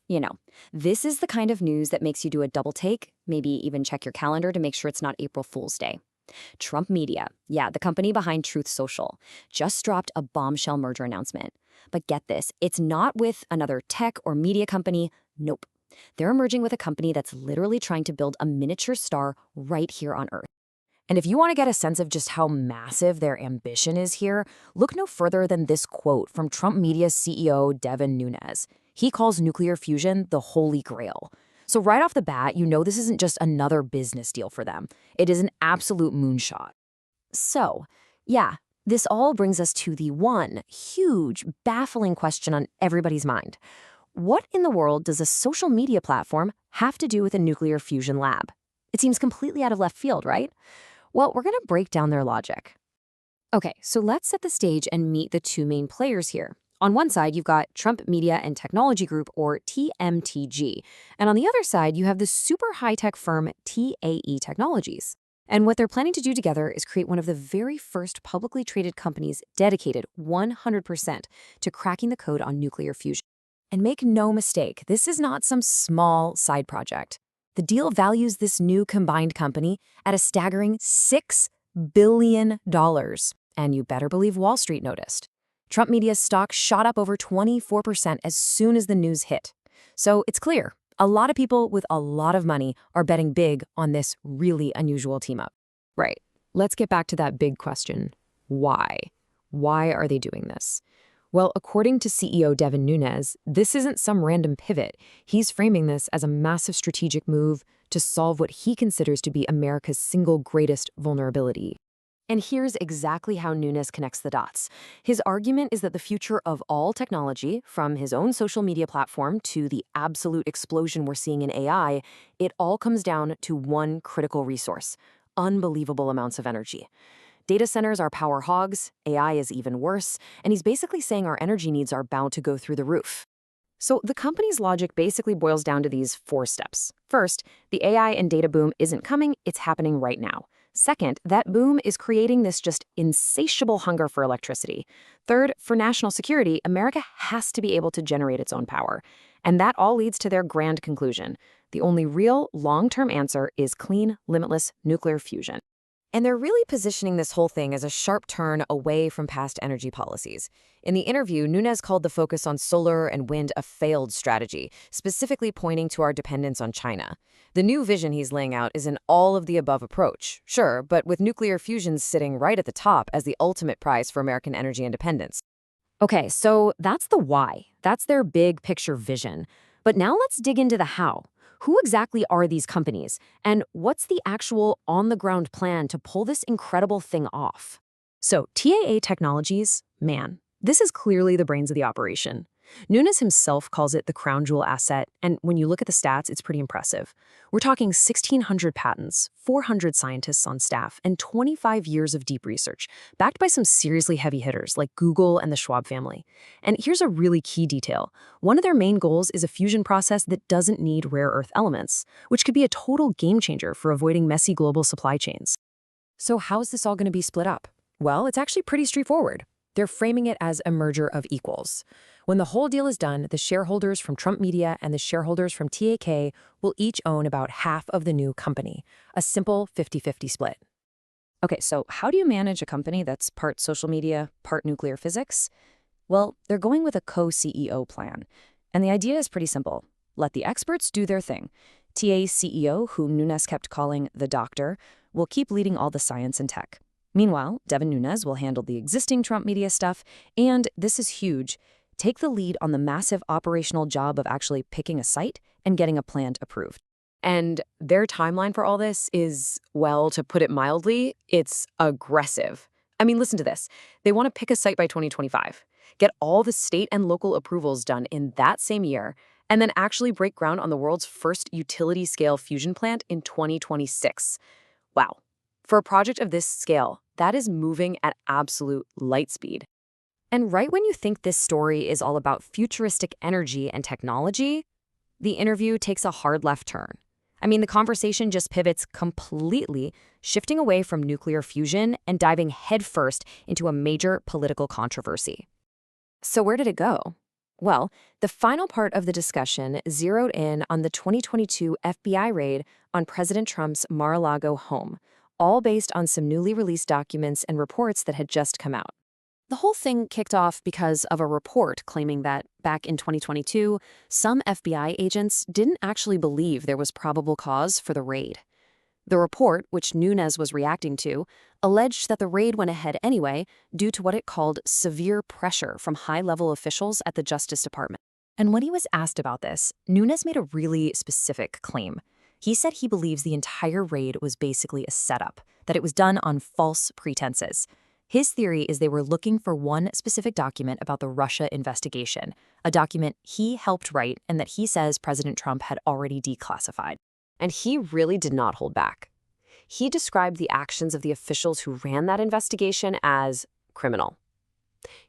You know, this is the kind of news that makes you do a double take, maybe even check your calendar to make sure it's not April Fool's Day. Trump Media, yeah, the company behind Truth Social, just dropped a bombshell merger announcement. But get this, it's not with another tech or media company. Nope. They're merging with a company that's literally trying to build a miniature star right here on Earth. And if you want to get a sense of just how massive their ambition is here, look no further than this quote from Trump Media's CEO, Devin Nunes. He calls nuclear fusion the holy grail. So right off the bat, you know this isn't just another business deal for them. It is an absolute moonshot. So, yeah, this all brings us to the one huge, baffling question on everybody's mind. What in the world does a social media platform have to do with a nuclear fusion lab? It seems completely out of left field, right? Well, we're going to break down their logic. Okay, so let's set the stage and meet the two main players here. On one side, you've got Trump Media and Technology Group, or TMTG. And on the other side, you have the super high-tech firm TAE Technologies. And what they're planning to do together is create one of the very first publicly traded companies dedicated 100% to cracking the code on nuclear fusion. And make no mistake, this is not some small side project. The deal values this new combined company at a staggering $6 billion. And you better believe Wall Street noticed. Trump Media's stock shot up over 24% as soon as the news hit. So it's clear, a lot of people with a lot of money are betting big on this really unusual team-up. Right. Let's get back to that big question. Why? Why are they doing this? Well, according to CEO Devin Nunes, this isn't some random pivot. He's framing this as a massive strategic move to solve what he considers to be America's single greatest vulnerability. And here's exactly how Nunes connects the dots. His argument is that the future of all technology, from his own social media platform to the absolute explosion we're seeing in AI, it all comes down to one critical resource: unbelievable amounts of energy. Data centers are power hogs, AI is even worse, and he's basically saying our energy needs are bound to go through the roof. So the company's logic basically boils down to these 4 steps. First, the AI and data boom isn't coming, it's happening right now. Second, that boom is creating this just insatiable hunger for electricity. Third, for national security, America has to be able to generate its own power. And that all leads to their grand conclusion. The only real long-term answer is clean, limitless nuclear fusion. And they're really positioning this whole thing as a sharp turn away from past energy policies. In the interview, Nunes called the focus on solar and wind a failed strategy, specifically pointing to our dependence on China. The new vision he's laying out is an all-of-the-above approach, sure, but with nuclear fusion sitting right at the top as the ultimate prize for American energy independence. Okay, so that's the why. That's their big picture vision. But now let's dig into the how. Who exactly are these companies, and what's the actual on-the-ground plan to pull this incredible thing off? So TAA Technologies, man, this is clearly the brains of the operation. Nunes himself calls it the crown jewel asset, and when you look at the stats, it's pretty impressive. We're talking 1,600 patents, 400 scientists on staff, and 25 years of deep research, backed by some seriously heavy hitters like Google and the Schwab family. And here's a really key detail. One of their main goals is a fusion process that doesn't need rare earth elements, which could be a total game changer for avoiding messy global supply chains. So how's this all going to be split up? Well, it's actually pretty straightforward. They're framing it as a merger of equals. When the whole deal is done, the shareholders from Trump Media and the shareholders from TAK will each own about half of the new company, a simple 50-50 split. Okay, so how do you manage a company that's part social media, part nuclear physics? Well, they're going with a co-CEO plan. And the idea is pretty simple. Let the experts do their thing. TA's CEO, who Nunes kept calling the doctor, will keep leading all the science and tech. Meanwhile, Devin Nunes will handle the existing Trump Media stuff, and this is huge, take the lead on the massive operational job of actually picking a site and getting a plant approved. And their timeline for all this is, well, to put it mildly, it's aggressive. I mean, listen to this. They want to pick a site by 2025, get all the state and local approvals done in that same year, and then actually break ground on the world's first utility-scale fusion plant in 2026. Wow. For a project of this scale, that is moving at absolute light speed. And right when you think this story is all about futuristic energy and technology, the interview takes a hard left turn. I mean, the conversation just pivots completely, shifting away from nuclear fusion and diving headfirst into a major political controversy. So where did it go? Well, the final part of the discussion zeroed in on the 2022 FBI raid on President Trump's Mar-a-Lago home, all based on some newly released documents and reports that had just come out. The whole thing kicked off because of a report claiming that, back in 2022, some FBI agents didn't actually believe there was probable cause for the raid. The report, which Nunes was reacting to, alleged that the raid went ahead anyway due to what it called severe pressure from high-level officials at the Justice Department. And when he was asked about this, Nunes made a really specific claim. He said he believes the entire raid was basically a setup, that it was done on false pretenses. His theory is they were looking for one specific document about the Russia investigation, a document he helped write and that he says President Trump had already declassified. And he really did not hold back. He described the actions of the officials who ran that investigation as criminal.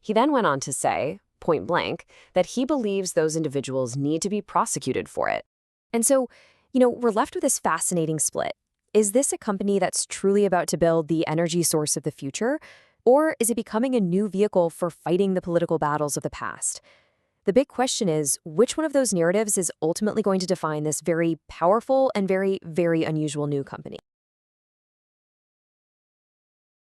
He then went on to say, point blank, that he believes those individuals need to be prosecuted for it. And so, we're left with this fascinating split. Is this a company that's truly about to build the energy source of the future? Or is it becoming a new vehicle for fighting the political battles of the past? The big question is, which one of those narratives is ultimately going to define this very powerful and very, very unusual new company?